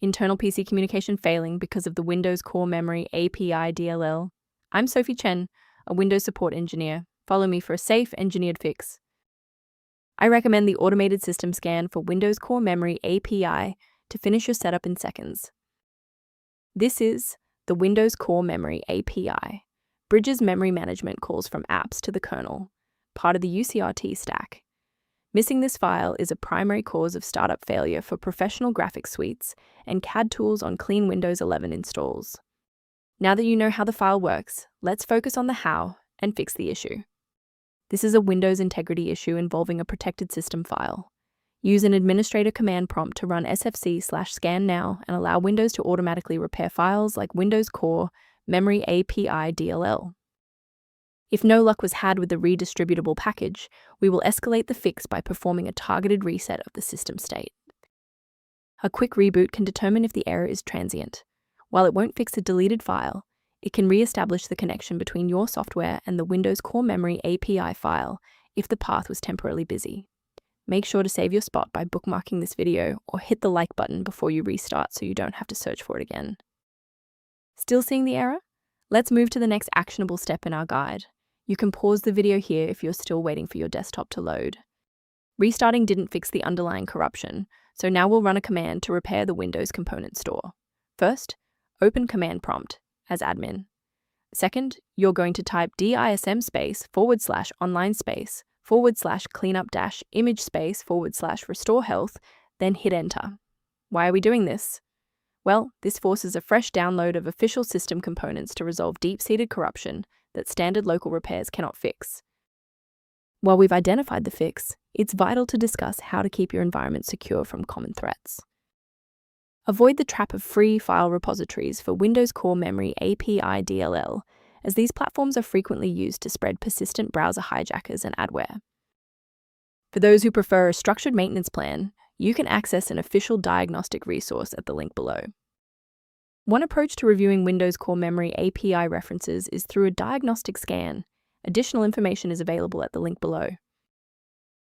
internal PC communication failing because of the Windows Core Memory API DLL. I'm Sophie Chen, a Windows support engineer. Follow me for a safe, engineered fix. I recommend the automated system scan for Windows Core Memory API to finish your setup in seconds. This is the Windows Core Memory API, bridges memory management calls from apps to the kernel, part of the UCRT stack. Missing this file is a primary cause of startup failure for professional graphics suites and CAD tools on clean Windows 11 installs. Now that you know how the file works, let's focus on the how and fix the issue. This is a Windows integrity issue involving a protected system file. Use an administrator command prompt to run sfc/scan now and allow Windows to automatically repair files like Windows Core Memory API DLL. If no luck was had with the redistributable package, we will escalate the fix by performing a targeted reset of the system state. A quick reboot can determine if the error is transient. While it won't fix a deleted file, it can re-establish the connection between your software and the Windows Core Memory API file if the path was temporarily busy. Make sure to save your spot by bookmarking this video or hit the like button before you restart so you don't have to search for it again. Still seeing the error? Let's move to the next actionable step in our guide. You can pause the video here if you're still waiting for your desktop to load. Restarting didn't fix the underlying corruption, so now we'll run a command to repair the Windows component store. First, open command prompt as admin. Second, you're going to type dism/online/cleanup-image/restore health, then hit enter. Why are we doing this? Well, this forces a fresh download of official system components to resolve deep-seated corruption that standard local repairs cannot fix. While we've identified the fix, it's vital to discuss how to keep your environment secure from common threats. Avoid the trap of free file repositories for Windows Core Memory API DLL, as these platforms are frequently used to spread persistent browser hijackers and adware. For those who prefer a structured maintenance plan, you can access an official diagnostic resource at the link below. One approach to reviewing Windows Core Memory API references is through a diagnostic scan. Additional information is available at the link below.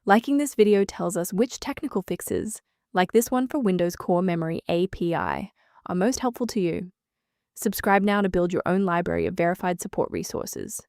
Liking this video tells us which technical fixes, like this one for Windows Core Memory API, are most helpful to you. Subscribe now to build your own library of verified support resources.